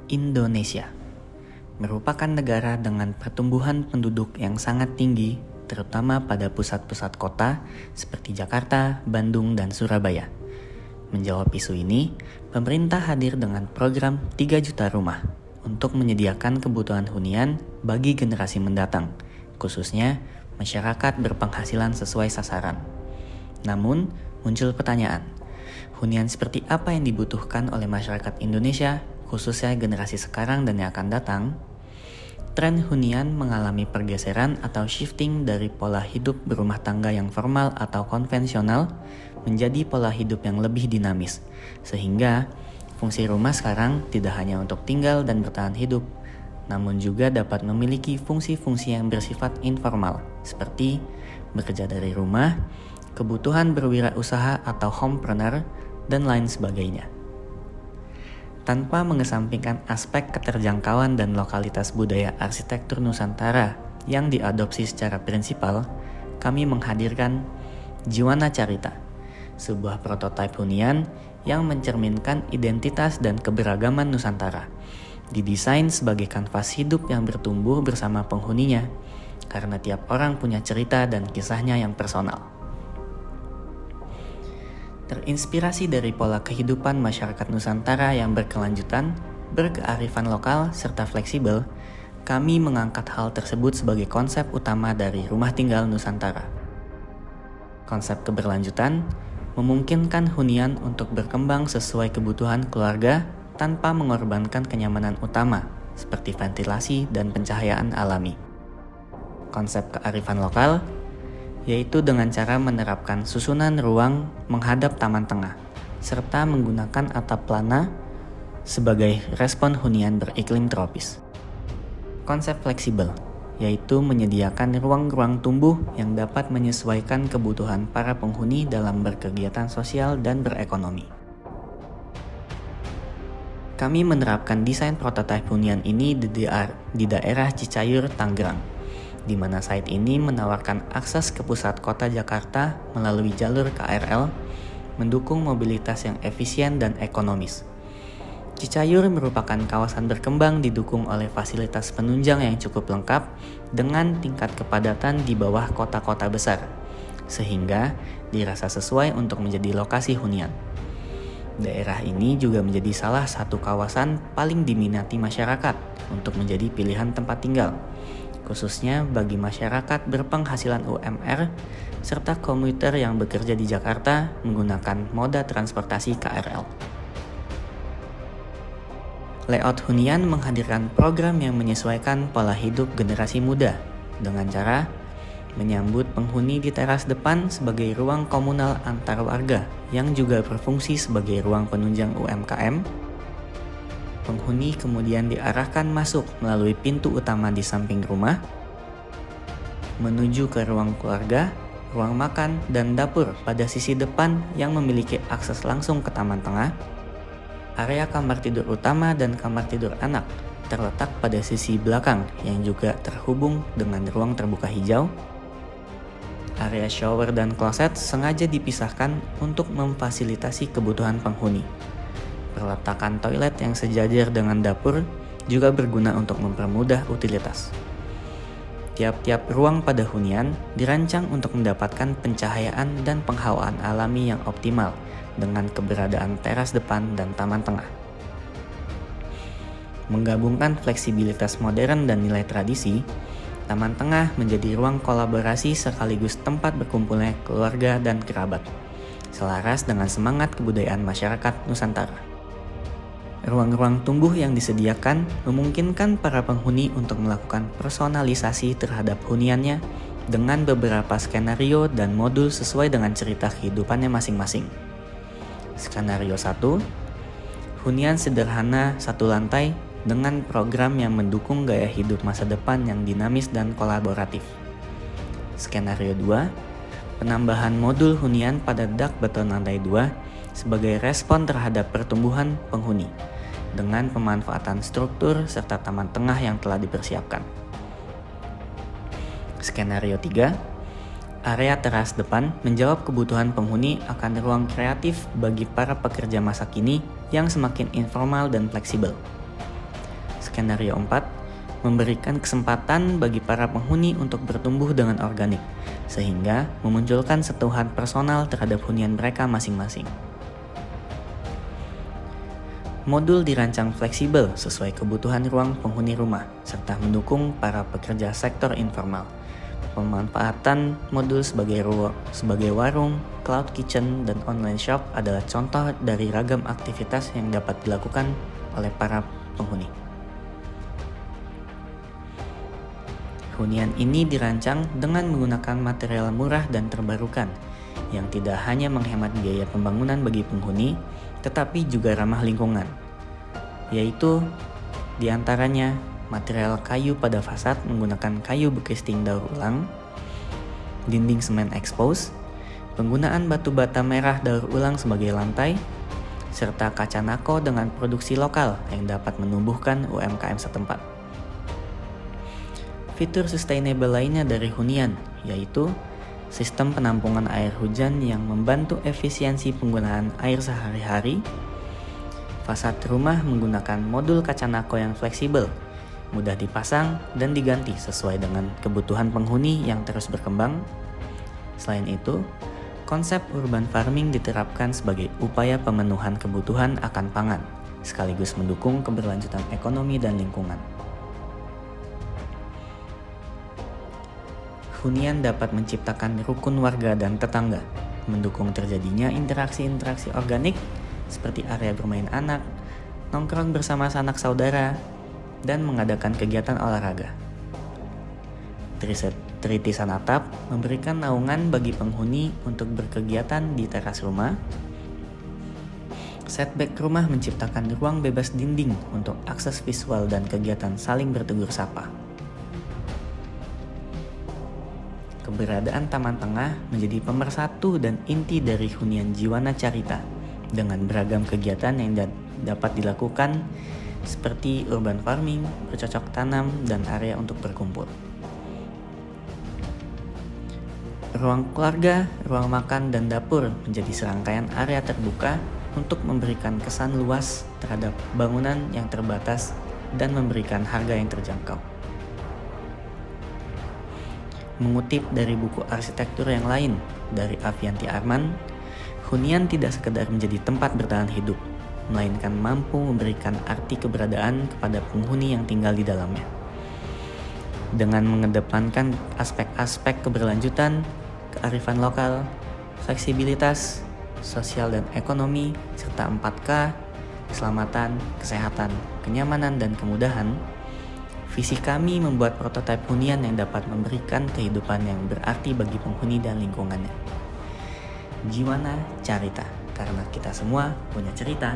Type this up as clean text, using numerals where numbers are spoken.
Indonesia merupakan negara dengan pertumbuhan penduduk yang sangat tinggi, terutama pada pusat-pusat kota seperti Jakarta, Bandung, dan Surabaya. Menjawab isu ini, pemerintah hadir dengan program 3 juta rumah untuk menyediakan kebutuhan hunian bagi generasi mendatang, khususnya masyarakat berpenghasilan sesuai sasaran. Namun, muncul pertanyaan, hunian seperti apa yang dibutuhkan oleh masyarakat Indonesia, khususnya generasi sekarang dan yang akan datang? Tren hunian mengalami pergeseran atau shifting dari pola hidup berumah tangga yang formal atau konvensional menjadi pola hidup yang lebih dinamis, sehingga fungsi rumah sekarang tidak hanya untuk tinggal dan bertahan hidup, namun juga dapat memiliki fungsi-fungsi yang bersifat informal, seperti bekerja dari rumah, kebutuhan berwirausaha atau homepreneur, dan lain sebagainya. Tanpa mengesampingkan aspek keterjangkauan dan lokalitas budaya arsitektur Nusantara yang diadopsi secara prinsipal, kami menghadirkan Jiwana Carita, sebuah prototipe hunian yang mencerminkan identitas dan keberagaman Nusantara, didesain sebagai kanvas hidup yang bertumbuh bersama penghuninya, karena tiap orang punya cerita dan kisahnya yang personal. Terinspirasi dari pola kehidupan masyarakat Nusantara yang berkelanjutan, berkearifan lokal, serta fleksibel, kami mengangkat hal tersebut sebagai konsep utama dari rumah tinggal Nusantara. Konsep keberlanjutan memungkinkan hunian untuk berkembang sesuai kebutuhan keluarga tanpa mengorbankan kenyamanan utama, seperti ventilasi dan pencahayaan alami. Konsep kearifan lokal yaitu dengan cara menerapkan susunan ruang menghadap taman tengah, serta menggunakan atap plana sebagai respon hunian beriklim tropis. Konsep fleksibel, yaitu menyediakan ruang-ruang tumbuh yang dapat menyesuaikan kebutuhan para penghuni dalam berkegiatan sosial dan berekonomi. Kami menerapkan desain prototipe hunian ini di daerah Cicayur, Tangerang, di mana site ini menawarkan akses ke pusat kota Jakarta melalui jalur KRL, mendukung mobilitas yang efisien dan ekonomis. Cicayur merupakan kawasan berkembang didukung oleh fasilitas penunjang yang cukup lengkap dengan tingkat kepadatan di bawah kota-kota besar, sehingga dirasa sesuai untuk menjadi lokasi hunian. Daerah ini juga menjadi salah satu kawasan paling diminati masyarakat untuk menjadi pilihan tempat tinggal, khususnya bagi masyarakat berpenghasilan UMR serta komuter yang bekerja di Jakarta menggunakan moda transportasi KRL. Layout hunian menghadirkan program yang menyesuaikan pola hidup generasi muda dengan cara menyambut penghuni di teras depan sebagai ruang komunal antar warga yang juga berfungsi sebagai ruang penunjang UMKM. Penghuni kemudian diarahkan masuk melalui pintu utama di samping rumah, menuju ke ruang keluarga, ruang makan, dan dapur pada sisi depan yang memiliki akses langsung ke taman tengah. Area kamar tidur utama dan kamar tidur anak terletak pada sisi belakang yang juga terhubung dengan ruang terbuka hijau. Area shower dan kloset sengaja dipisahkan untuk memfasilitasi kebutuhan penghuni. Perletakan toilet yang sejajar dengan dapur juga berguna untuk mempermudah utilitas. Tiap-tiap ruang pada hunian dirancang untuk mendapatkan pencahayaan dan penghawaan alami yang optimal dengan keberadaan teras depan dan taman tengah. Menggabungkan fleksibilitas modern dan nilai tradisi, taman tengah menjadi ruang kolaborasi sekaligus tempat berkumpulnya keluarga dan kerabat, selaras dengan semangat kebudayaan masyarakat Nusantara. Ruang-ruang tumbuh yang disediakan memungkinkan para penghuni untuk melakukan personalisasi terhadap huniannya dengan beberapa skenario dan modul sesuai dengan cerita kehidupannya masing-masing. Skenario 1, hunian sederhana satu lantai dengan program yang mendukung gaya hidup masa depan yang dinamis dan kolaboratif. Skenario 2, penambahan modul hunian pada dak beton lantai 2 sebagai respon terhadap pertumbuhan penghuni dengan pemanfaatan struktur serta taman tengah yang telah dipersiapkan. Skenario 3, area teras depan menjawab kebutuhan penghuni akan ruang kreatif bagi para pekerja masa kini yang semakin informal dan fleksibel. skenario 4 memberikan kesempatan bagi para penghuni untuk bertumbuh dengan organik, sehingga memunculkan sentuhan personal terhadap hunian mereka masing-masing. Modul dirancang fleksibel sesuai kebutuhan ruang penghuni rumah, serta mendukung para pekerja sektor informal. Pemanfaatan modul sebagai warung, cloud kitchen, dan online shop adalah contoh dari ragam aktivitas yang dapat dilakukan oleh para penghuni. Hunian ini dirancang dengan menggunakan material murah dan terbarukan, yang tidak hanya menghemat biaya pembangunan bagi penghuni, tetapi juga ramah lingkungan, yaitu diantaranya material kayu pada fasad menggunakan kayu bekisting daur ulang, dinding semen expose, penggunaan batu bata merah daur ulang sebagai lantai, serta kaca nako dengan produksi lokal yang dapat menumbuhkan UMKM setempat. Fitur sustainable lainnya dari hunian, yaitu sistem penampungan air hujan yang membantu efisiensi penggunaan air sehari-hari. Fasad rumah menggunakan modul kaca nako yang fleksibel, mudah dipasang dan diganti sesuai dengan kebutuhan penghuni yang terus berkembang. Selain itu, konsep urban farming diterapkan sebagai upaya pemenuhan kebutuhan akan pangan, sekaligus mendukung keberlanjutan ekonomi dan lingkungan. Hunian dapat menciptakan rukun warga dan tetangga, mendukung terjadinya interaksi-interaksi organik seperti area bermain anak, nongkrong bersama sanak saudara, dan mengadakan kegiatan olahraga. Tritisan atap memberikan naungan bagi penghuni untuk berkegiatan di teras rumah. Setback rumah menciptakan ruang bebas dinding untuk akses visual dan kegiatan saling bertegur sapa. Keberadaan taman tengah menjadi pemersatu dan inti dari hunian Jiwana Carita dengan beragam kegiatan yang dapat dilakukan seperti urban farming, bercocok tanam, dan area untuk berkumpul. Ruang keluarga, ruang makan, dan dapur menjadi serangkaian area terbuka untuk memberikan kesan luas terhadap bangunan yang terbatas dan memberikan harga yang terjangkau. Mengutip dari buku arsitektur yang lain dari Avianti Arman, hunian tidak sekedar menjadi tempat bertahan hidup, melainkan mampu memberikan arti keberadaan kepada penghuni yang tinggal di dalamnya. Dengan mengedepankan aspek-aspek keberlanjutan, kearifan lokal, fleksibilitas, sosial dan ekonomi, serta 4K, keselamatan, kesehatan, kenyamanan, dan kemudahan, visi kami membuat prototipe hunian yang dapat memberikan kehidupan yang berarti bagi penghuni dan lingkungannya. Jiwana Carita, karena kita semua punya cerita.